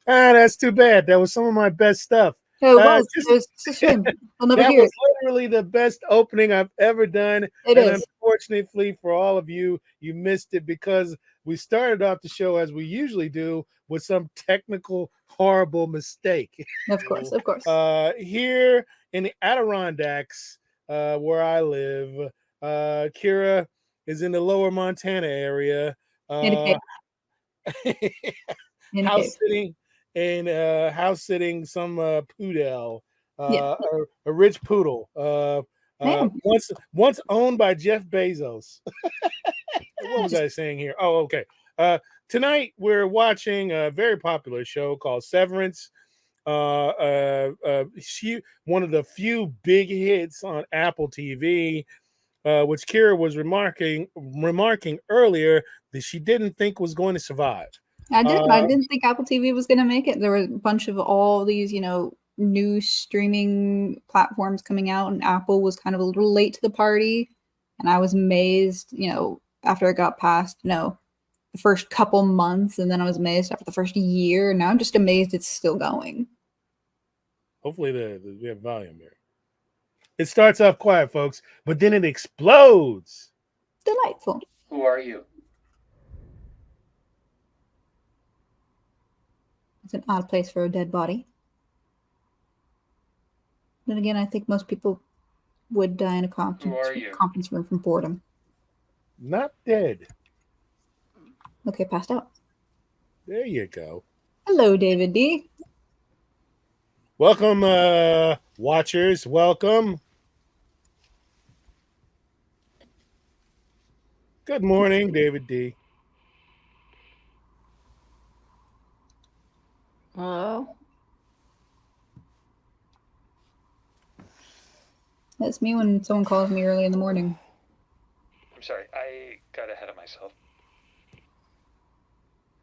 That's too bad. That was some of my best stuff. No, it was. Just It was a shame. I'll never that hear was it. literally the best opening I've ever done. It And is. unfortunately for all of you, you missed it because we started off the show as we usually do with some technical horrible mistake. Of course, of course. Here in the Adirondacks, where I live, Kira is in the lower Montana area. In a cave. Uh, In a cave. house sitting and house sitting some poodle, Yeah. a rich poodle, Man. once owned by Jeff Bezos. What was I saying here? Oh, okay. Tonight we're watching a very popular show called Severance. One of the few big hits on Apple TV, which Kira was remarking earlier that she didn't think was going to survive. I didn't. I Uh, didn't think Apple TV was going to make it. There were a bunch of all these, new streaming platforms coming out, and Apple was kind of a little late to the party. And I was amazed, after I got past, the first couple months, and then I was amazed after the first year. And now I'm just amazed it's still going. Hopefully, we have volume here. It starts off quiet, folks, but then it explodes. Delightful. Who are you? It's an odd place for a dead body. Then again, I think most people would die in a conference room from boredom. Not dead. Okay, passed out. There you go. Hello, David D. Welcome, watchers. Welcome. Good morning, David D. Hello. That's me when someone calls me early in the morning. I'm sorry, I got ahead of myself.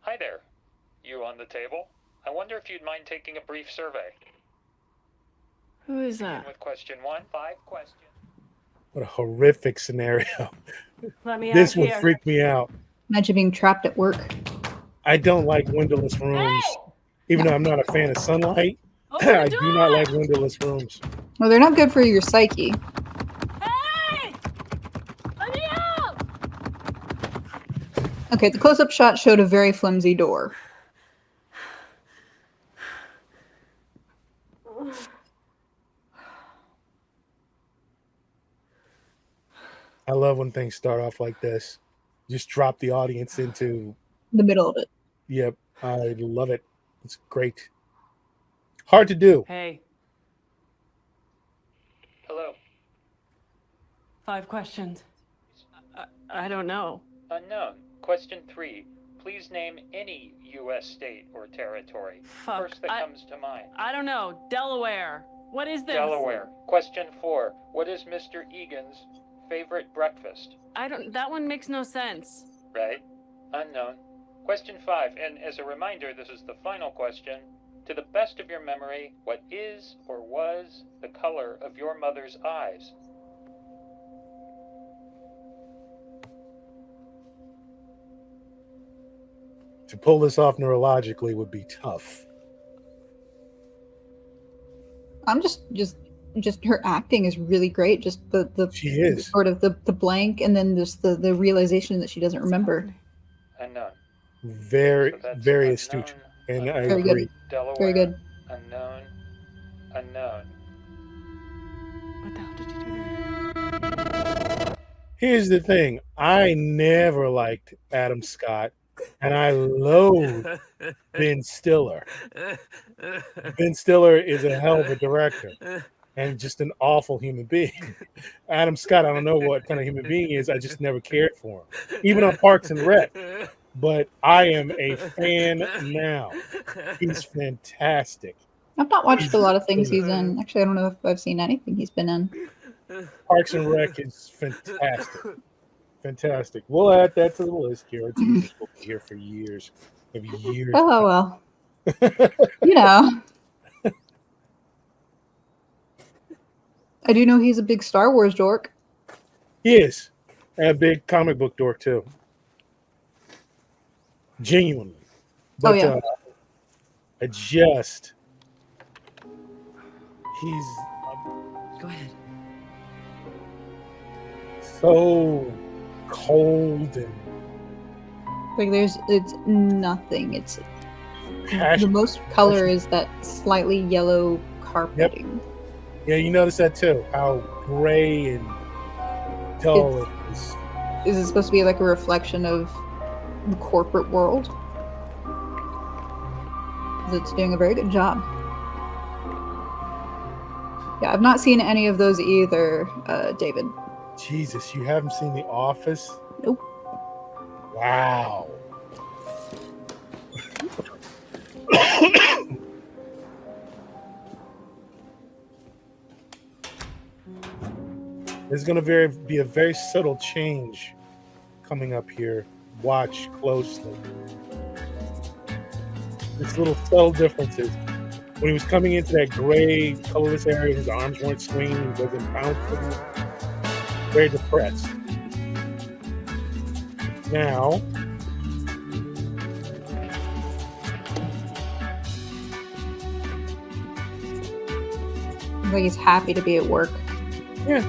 Hi there. You on the table? I wonder if you'd mind taking a brief survey. Who is that? With question 1, 5 questions. What a horrific scenario. Let me This out would here. freak me out. Imagine being trapped at work. I don't like windowless rooms. Hey! Even though I'm not a fan of sunlight, I do not like windowless rooms. Well, they're not good for your psyche. Hey! Let me out! Okay, the close-up shot showed a very flimsy door. I love when things start off like this. Just drop the audience into the middle of it. Yep, I love it. It's great. Hard to do. Hey. Hello. 5 questions. I don't know. Unknown. Question 3. Please name any U.S. state or territory. Fuck. First that comes to mind. I don't know. Delaware. What is this? Delaware. Question 4. What is Mr. Egan's favorite breakfast? That one makes no sense. Right. Unknown. Question 5, and as a reminder, this is the final question. To the best of your memory, what is or was the color of your mother's eyes? To pull this off neurologically would be tough. I'm just her acting is really great. Just she is sort of the blank, and then just the realization that she doesn't remember. Unknown. Very very astute, and I very agree. Good. Delaware. Very good. Unknown. What the hell did you do? Here's the thing. I never liked Adam Scott, and I loathe Ben Stiller. Ben Stiller is a hell of a director and just an awful human being. Adam Scott, I don't know what kind of human being he is. I just never cared for him, even on Parks and Rec. But I am a fan now. He's fantastic. I've not watched a lot of things he's in. Actually, I don't know if I've seen anything he's been in. Parks and Rec is fantastic. Fantastic. We'll add that to the list, Kira. We'll be here for years. Maybe years. Oh, well. You know. I do know he's a big Star Wars dork. He is. And a big comic book dork, too. Genuinely. But, yeah. He's Go ahead. so cold and Like it's nothing. It's the passionate. most color is that slightly yellow carpeting. Yeah, you notice that too. How gray and dull it is. Is it supposed to be like a reflection of the corporate world? 'Cause it's doing a very good job. Yeah, I've not seen any of those either, David. Jesus, you haven't seen The Office? Nope. Wow. There's going to be a very subtle change coming up here. Watch closely. There's little subtle differences. When he was coming into that gray, colorless area, his arms weren't swinging, he wasn't bouncing. Very depressed. Now, Like he's happy to be at work. yeah,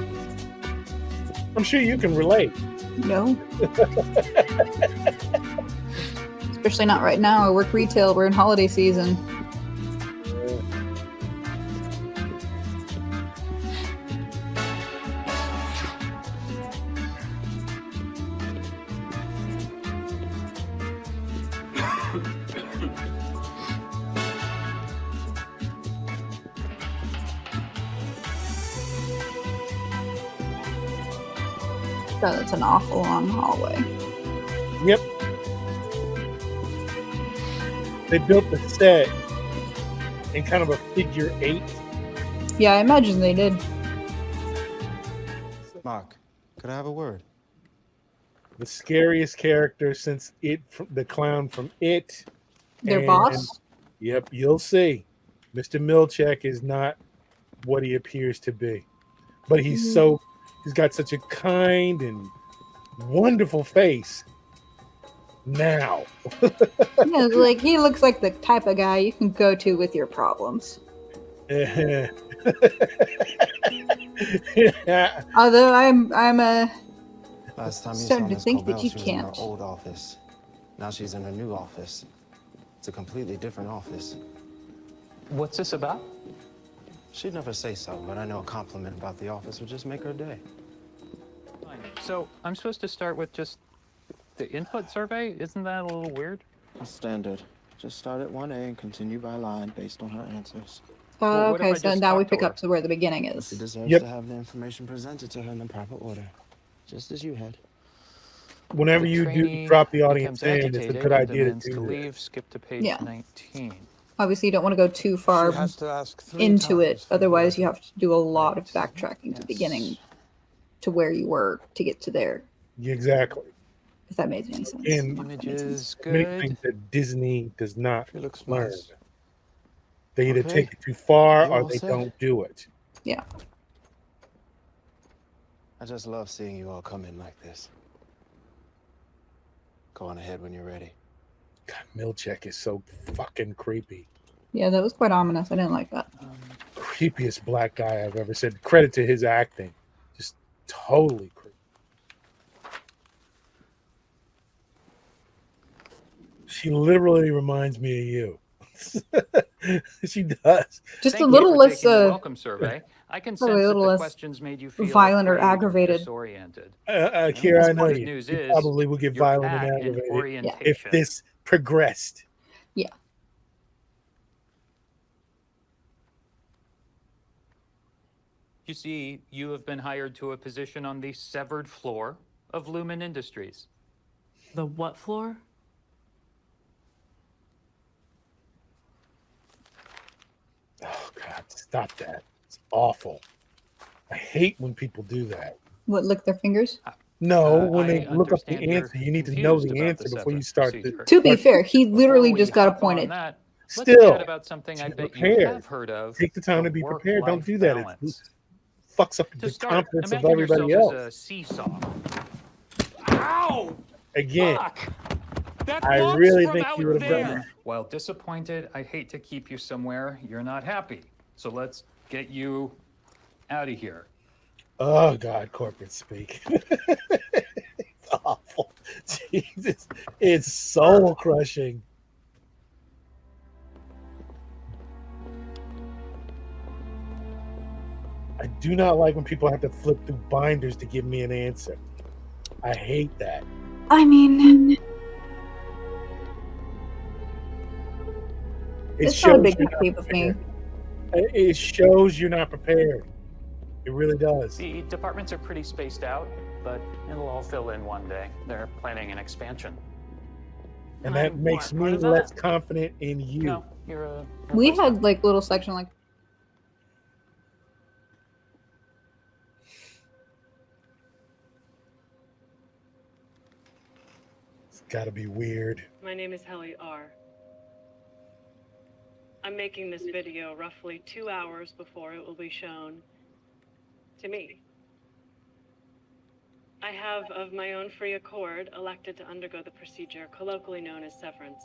I'm sure you can relate. No. Especially not right now. I work retail. We're in holiday season. God, that's an awful long hallway. Yep. They built the set in kind of a figure 8. Yeah, I imagine they did. Mark, could I have a word? The scariest character since the clown from It. Their And- boss? Yep, you'll see. Mr. Milchek is not what he appears to be. But he's got such a kind and wonderful face now. Yeah, like he looks like the type of guy you can go to with your problems. Yeah. Although I'm Last time you Starting saw to Miss think that Cobell, you she was in her can't. old office. Now she's in her new office. It's a completely different office. What's this about? She'd never say so, but I know a compliment about the office would just make her day. So I'm supposed to start with just the input survey? Isn't that a little weird? Standard. Just start at 1A and continue by line based on her answers. Well, what if okay, I so just now we talk to pick her? up to where the beginning She is. deserves Yep. to have the information presented to her in the proper order, just as you had. Whenever The you trainee drop the audience becomes in, it's a agitated good and idea to demands do to that. leave. Skip to page Yeah. 19. Obviously, you don't want to go too far She has to ask 3 into it, times for the otherwise you letter. have to do a lot of Right. backtracking to the Yes. beginning to where you were to get to there. Exactly. If that made any sense. And If that made sense. Images, Many good. things that Disney does not She looks learn. nice. They either Okay. take it too far You or all they set? don't do it. I just love seeing you all come in like this. Go on ahead when you're ready. God, Milchek is so fucking creepy. Yeah, that was quite ominous. I didn't like that. Creepiest black guy I've ever said. Credit to his acting. Just totally creepy. She literally reminds me of you. She does. Just Thank a you little for less taking the welcome survey. I can probably sense a that little the less questions made you feel violent or afraid aggravated. disoriented. Kira, I know Good you. news You is probably would get you're violent and back in aggravated if orientation. this progressed. You see, you have been hired to a position on the severed floor of Lumen Industries. The what floor? Oh God, stop that. It's awful. I hate when people do that. What, lick their fingers? No, when I they look up the understand you're answer, you need to know confused the about answer the before you severance start. procedure. To be fair, he literally Before we just got hop on appointed. that, let's Still, chat about something I be bet you prepared. have heard of. Take the time to be prepared. Don't work-life do that. It balance. fucks up To the start, confidence of imagine everybody yourself else. as a seesaw. Ow! Again, Fuck! That I log's really from think out you would have done there. that. While disappointed, I hate to keep you somewhere you're not happy. So let's get you out of here. Oh God, corporate speak. It's awful. Jesus, it's soul crushing. I do not like when people have to flip through binders to give me an answer. I hate that. I mean, It it's not a shows big you're pet not peeve of me. prepared. It shows you're not prepared. It really does. The departments are pretty spaced out, but it'll all fill in one day. They're planning an expansion. And that makes part me of less that. confident in you. No, you're a We replacement. had like little section like It's got to be weird. My name is Helly R. I'm making this video roughly 2 hours before it will be shown to me. I have, of my own free accord, elected to undergo the procedure colloquially known as severance.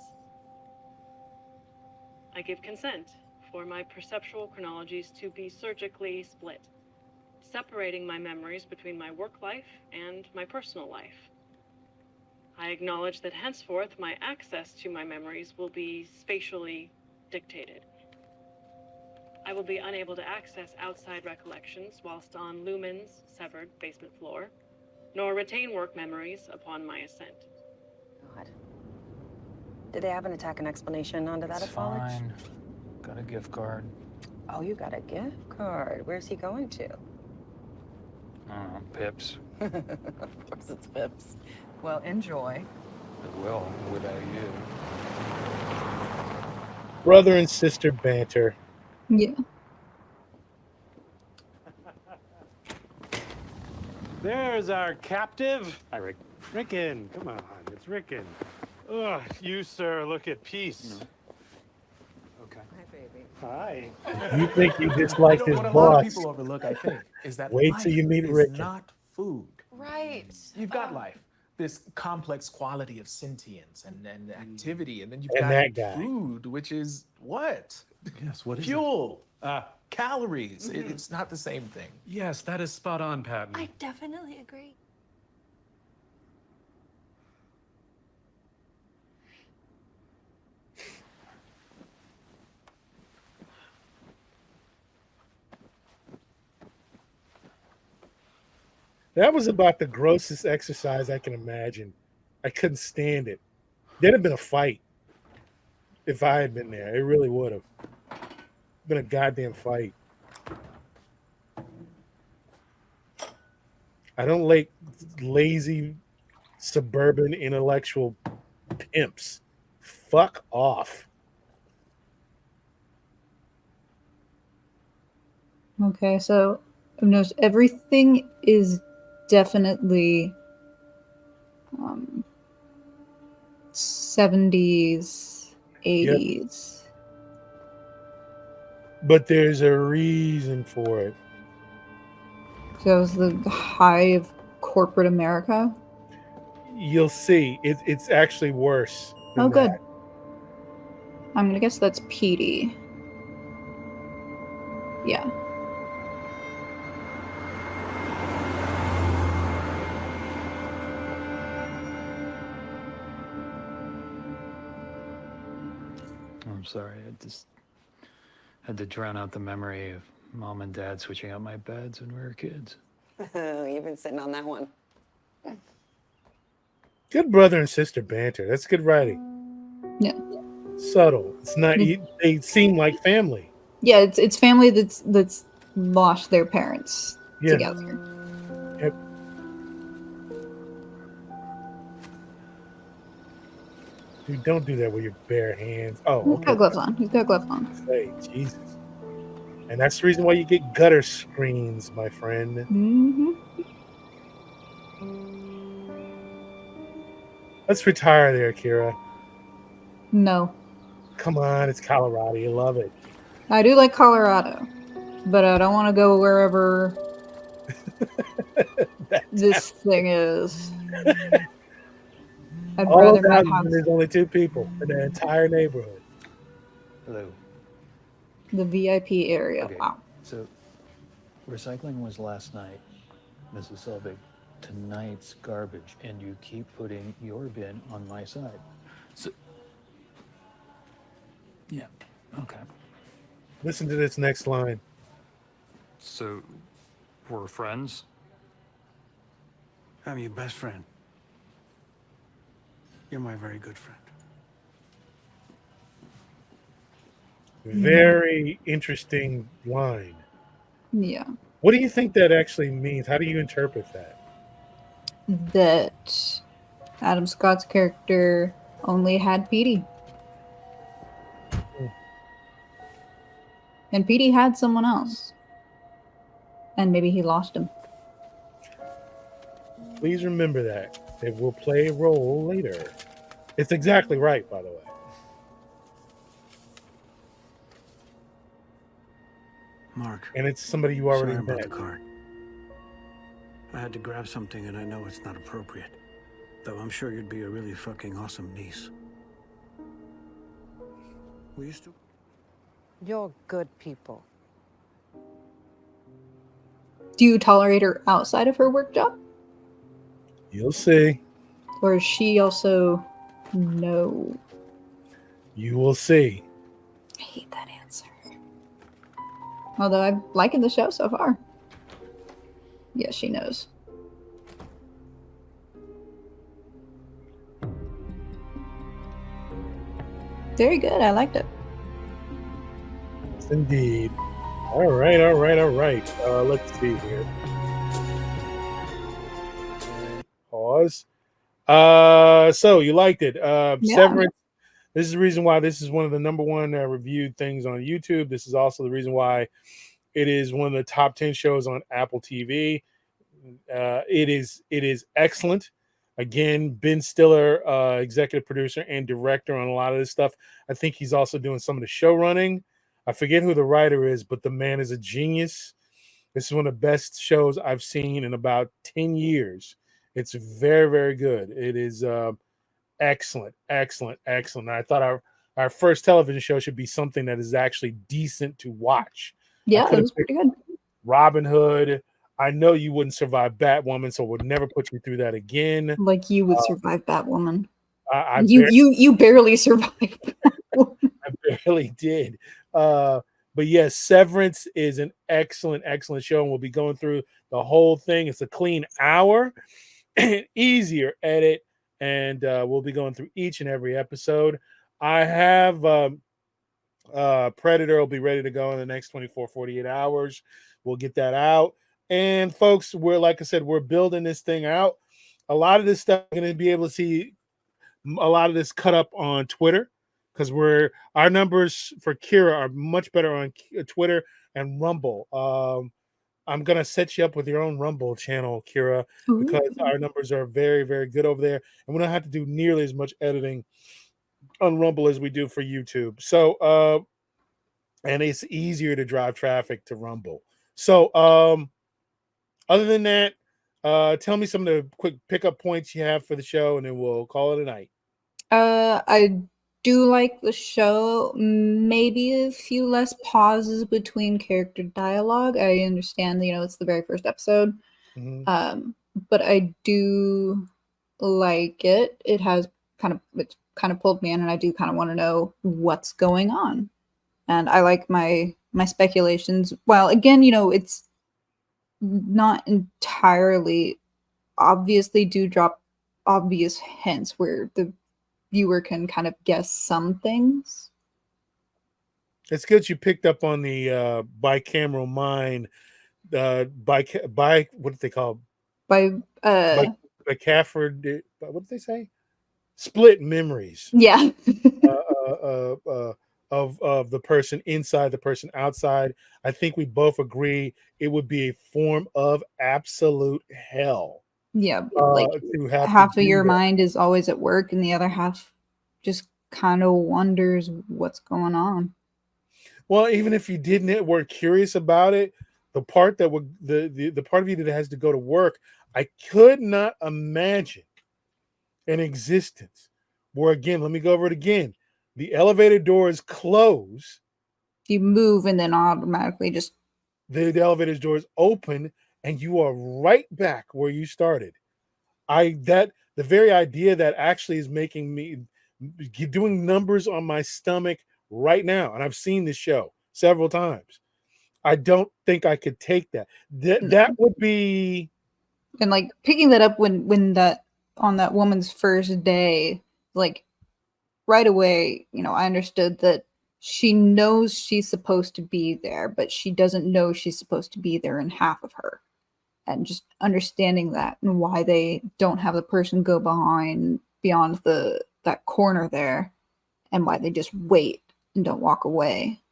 I give consent for my perceptual chronologies to be surgically split, separating my memories between my work life and my personal life. I acknowledge that henceforth my access to my memories will be spatially dictated. I will be unable to access outside recollections whilst on Lumen's severed basement floor, nor retain work memories upon my ascent. God. Did they have an attack and explanation onto that It's apology? fine. Got a gift card. Oh, you got a gift card. Where's he going to? I don't know, Pips. Of course it's Pips. Well, enjoy. It will, without you. Brother and sister banter. yeah. There's our captive. Hi, Rick. Rickon, come on, it's Rickon. Ugh, you, sir, look at peace. Okay. Hi, baby. Hi. You think you dislike his What a lot of boss? people overlook, I think, is that Wait life till you meet is Rickon. not food. Right. You've got life, this complex quality of sentience and activity, and then you've And got that guy. food, which is what? Yes, what is it? Fuel, calories. It's not the same thing. Yes, that is spot on, Patton. I definitely agree. That was about the grossest exercise I can imagine. I couldn't stand it. There'd have been a fight if I had been there. It really would have been a goddamn fight. I don't like lazy suburban intellectual pimps. Fuck off. Okay, so I've noticed everything is definitely 70s, 80s. But there's a reason for it. So it was the high of corporate America. You'll see. It's actually worse. than Oh, good. that. I'm gonna guess that's PD. Yeah. I'm sorry. I just had to drown out the memory of mom and dad switching out my beds when we were kids. You've been sitting on that one. Good brother and sister banter. That's good writing. Yeah. Subtle. It's not. They seem like family. Yeah, it's family that's lost their parents Yeah. together. Yep. Dude, don't do that with your bare hands. Oh, He's okay. got gloves on. He's got gloves on. Hey, Jesus. And that's the reason why you get gutter screens, my friend. Mm-hmm. Let's retire there, Kira. No. Come on, it's Colorado. You love it. I do like Colorado, but I don't want to go wherever this thing is. I'd All rather those not houses, have and there's only 2 people in the entire neighborhood. Hello. the VIP area. Okay. Wow. So, recycling was last night, Mrs. Selvig. Tonight's garbage, and you keep putting your bin on my side. So, yeah, okay. Listen to this next line. So, we're friends? I'm your best friend. You're my very good friend. Very interesting line. Yeah. What do you think that actually means? How do you interpret that? That Adam Scott's character only had Petey. And Petey had someone else. And maybe he lost him. Please remember that. It will play a role later. It's exactly right, by the way. Mark. And it's somebody you already Sorry about met. the card. I had to grab something and I know it's not appropriate. Though I'm sure you'd be a really fucking awesome niece. We used to... You're good people. Do you tolerate her outside of her work job? You'll see. Or is she also no? You will see. I hate that answer. Although I'm liking the show so far. Yes, she knows. Very good. I liked it. Yes, indeed. All right. Let's see here. Pause. So you liked it. Yeah. Severance. This is the reason why this is one of the number one reviewed things on YouTube. This is also the reason why it is one of the top 10 shows on Apple TV. It is excellent. Again, Ben Stiller, executive producer and director on a lot of this stuff. I think he's also doing some of the show running. I forget who the writer is, but the man is a genius. This is one of the best shows I've seen in about 10 years. It's very, very good. It is excellent. I thought our first television show should be something that is actually decent to watch. Yeah, it was pretty good. Robin Hood. I know you wouldn't survive Batwoman, so would never put you through that again. Like you would survive Batwoman. I You barely survived. I barely did. But yes, Severance is an excellent show, and we'll be going through the whole thing. It's a clean hour, easier edit, and we'll be going through each and every episode. I have Predator will be ready to go in the next 48 hours. We'll get that out. And folks, like I said, we're building this thing out. A lot of this stuff you're going to be able to see a lot of this cut up on Twitter, because our numbers for Kira are much better on Twitter and Rumble. I'm gonna set you up with your own Rumble channel, Kira, because our numbers are very, very good over there, and we don't have to do nearly as much editing on Rumble as we do for YouTube. So, and it's easier to drive traffic to Rumble. So, other than that, tell me some of the quick pickup points you have for the show, and then we'll call it a night. I do like the show. Maybe a few less pauses between character dialogue. I understand, it's the very first episode. Mm-hmm. But I do like it. It's kind of pulled me in, and I do kind of want to know what's going on. And I like my speculations. Well, again, it's not entirely obviously do drop obvious hints where the viewer can kind of guess some things. It's good you picked up on the bicameral mind. By what did they call? By Cafford. What did they say? Split memories. Yeah. Of the person inside, the person outside. I think we both agree it would be a form of absolute hell. Yeah, like half of your mind is always at work, and the other half just kind of wonders what's going on. Well, even if you didn't, were curious about it, the part that would the part of you that has to go to work, I could not imagine. an existence where, again, let me go over it again. The elevator doors close. You move and then automatically just The elevator doors open and you are right back where you started. The very idea that actually is making me doing numbers on my stomach right now. And I've seen this show several times. I don't think I could take that. That would be, and like picking that up when that on that woman's first day, like right away, I understood that she knows she's supposed to be there, but she doesn't know she's supposed to be there in half of her. And just understanding that and why they don't have the person go beyond that corner there, and why they just wait and don't walk away.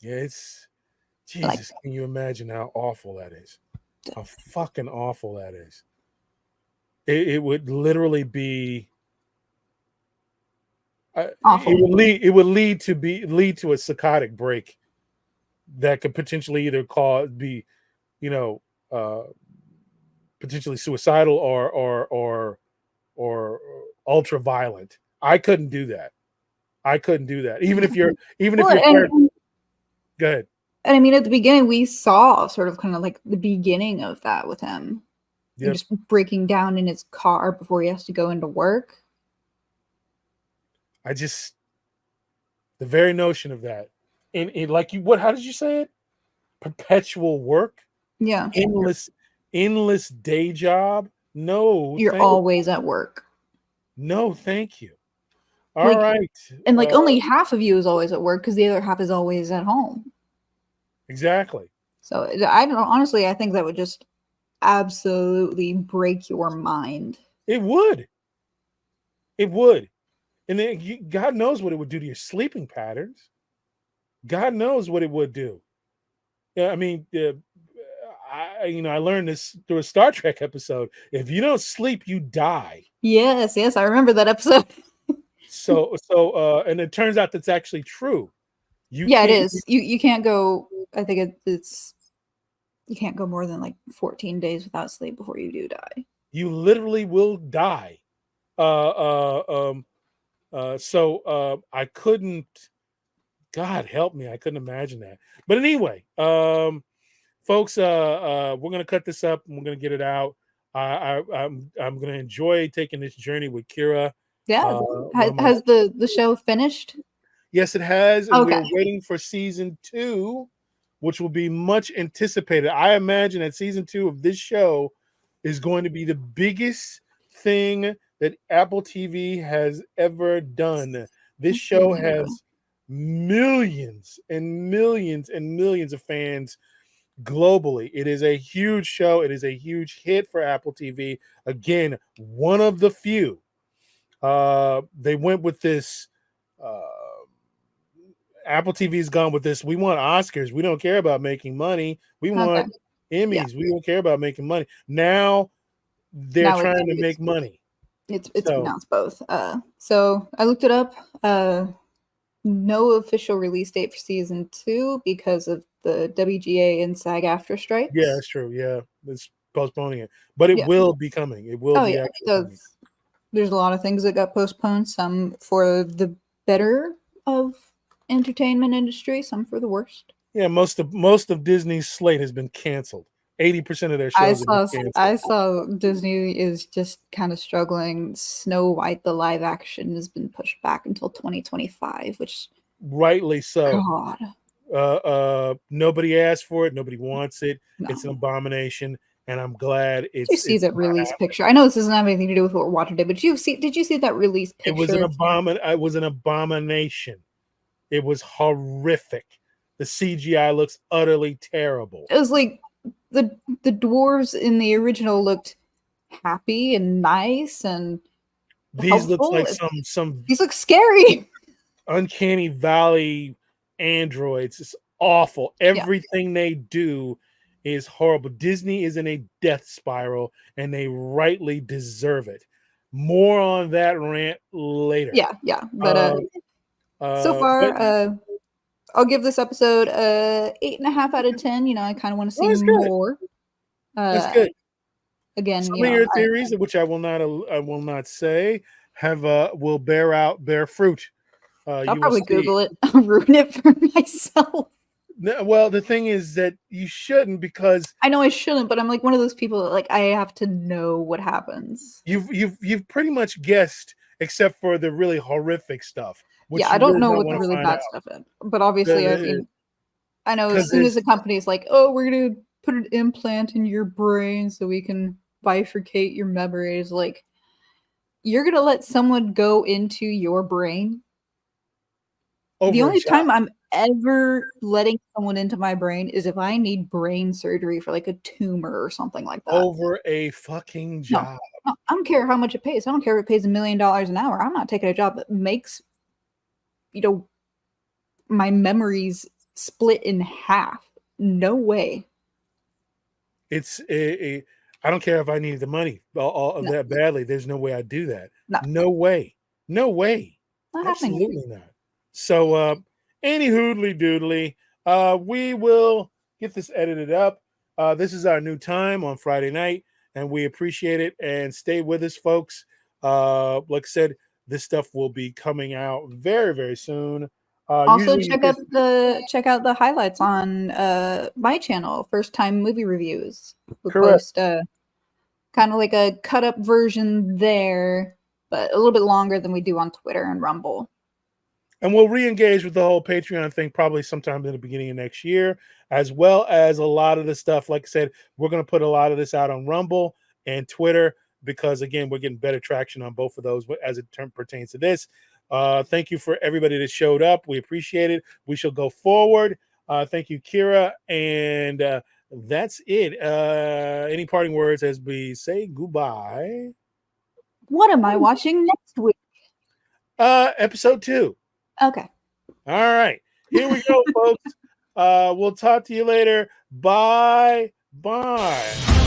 yeah, it's Like, Jesus. Can you imagine how awful that is? How fucking awful that is. It would literally be. awful. It would lead to a psychotic break that could potentially either be, you know, potentially suicidal or ultra violent. I couldn't do that. Even if you're Well, fired. Go ahead. And I mean, at the beginning, we saw sort of kind of like the beginning of that with him. Yep. Just breaking down in his car before he has to go into work. The very notion of that, in like you, how did you say it? Perpetual work, Yeah, endless day job. No, you're always at work. No, thank you. All right, and like only half of you is always at work because the other half is always at home. Exactly. So I don't honestly. I think that would just absolutely break your mind. It would. And then God knows what it would do to your sleeping patterns. God knows what it would do. Yeah, I mean, I learned this through a Star Trek episode. If you don't sleep, you die. Yes, I remember that episode. So, and it turns out that's actually true. It is. You can't go. I think it's you can't go more than like 14 days without sleep before you do die. You literally will die. So I couldn't. God help me, I couldn't imagine that. But anyway, folks, we're gonna cut this up and we're gonna get it out. I'm gonna enjoy taking this journey with Kira. Yeah. Has the show finished? Yes, it has, and Okay. we're waiting for season 2, which will be much anticipated. I imagine that season 2 of this show is going to be the biggest thing that Apple TV has ever done. This show has millions and millions and millions of fans globally. It is a huge show. It is a huge hit for Apple TV. Again, one of the few. They went with this. Apple TV's gone with this. We want Oscars. We don't care about making money. We want Emmys. Yeah. We don't care about making money. Now they're trying to make money. It's announced both. So I looked it up. No official release date for season 2 because of the WGA and SAG-AFTRA strikes. Yeah, that's true. Yeah, it's postponing it, but it will be coming. It will be. So there's a lot of things that got postponed. Some for the better of entertainment industry, some for the worst. Yeah, most of Disney's slate has been canceled. 80% of their shows have been canceled. I saw Disney is just kind of struggling. Snow White, the live action, has been pushed back until 2025, which rightly so. God. Nobody asked for it. Nobody wants it. No. It's an abomination, and I'm glad it's. Did you see that release picture? I know this doesn't have anything to do with what we're watching today, but did you see that release picture? It was an abomination. It was horrific. The CGI looks utterly terrible. It was like the dwarves in the original looked happy and nice, and these look like some. These look scary. Uncanny Valley androids. It's awful. Everything they do is horrible. Disney is in a death spiral, and they rightly deserve it. More on that rant later. Yeah. But so far, I'll give this episode 8.5 out of 10. I kind of want to see more. That's good. again, Some you of know, your theories, which I will not say, have will bear fruit. I'll You will probably see. Google it, ruin it for myself. Well, the thing is that you shouldn't, because I know I shouldn't, but I'm like one of those people that like I have to know what happens. you've pretty much guessed, except for the really horrific stuff, Yeah, which I you don't really know don't what the want to really find bad out. stuff is. But obviously, I mean, I know as soon as a company's like, "Oh, we're gonna put an implant in your brain so we can bifurcate your memories," like, you're gonna let someone go into your brain? The over a only job. time I'm ever letting someone into my brain is if I need brain surgery for like a tumor or something like that. Over a fucking No, job. no, I don't care how much it pays. I don't care if it pays $1 million an hour. I'm not taking a job that makes, you know, my memories split in half. No way. It's I don't care if I need the money all of No, that badly. There's no way I'd do that. no, No way. No way. not happening. Absolutely not. So any hoodly doodly, we will get this edited up. This is our new time on Friday night, and we appreciate it. And stay with us, folks. Like I said, this stuff will be coming out very, very soon. Also, Usually check out the highlights on my channel, First Time Movie Reviews. We'll correct. post kind of like a cut up version there, but a little bit longer than we do on Twitter and Rumble. And we'll re-engage with the whole Patreon thing probably sometime in the beginning of next year, as well as a lot of the stuff. Like I said, we're going to put a lot of this out on Rumble and Twitter because, again, we're getting better traction on both of those as it pertains to this. Thank you for everybody that showed up. We appreciate it. We shall go forward. Thank you, Kira. And that's it. Any parting words as we say goodbye? What am I watching next week? Episode 2. Okay. All right. Here we go, folks. We'll talk to you later. Bye. Bye.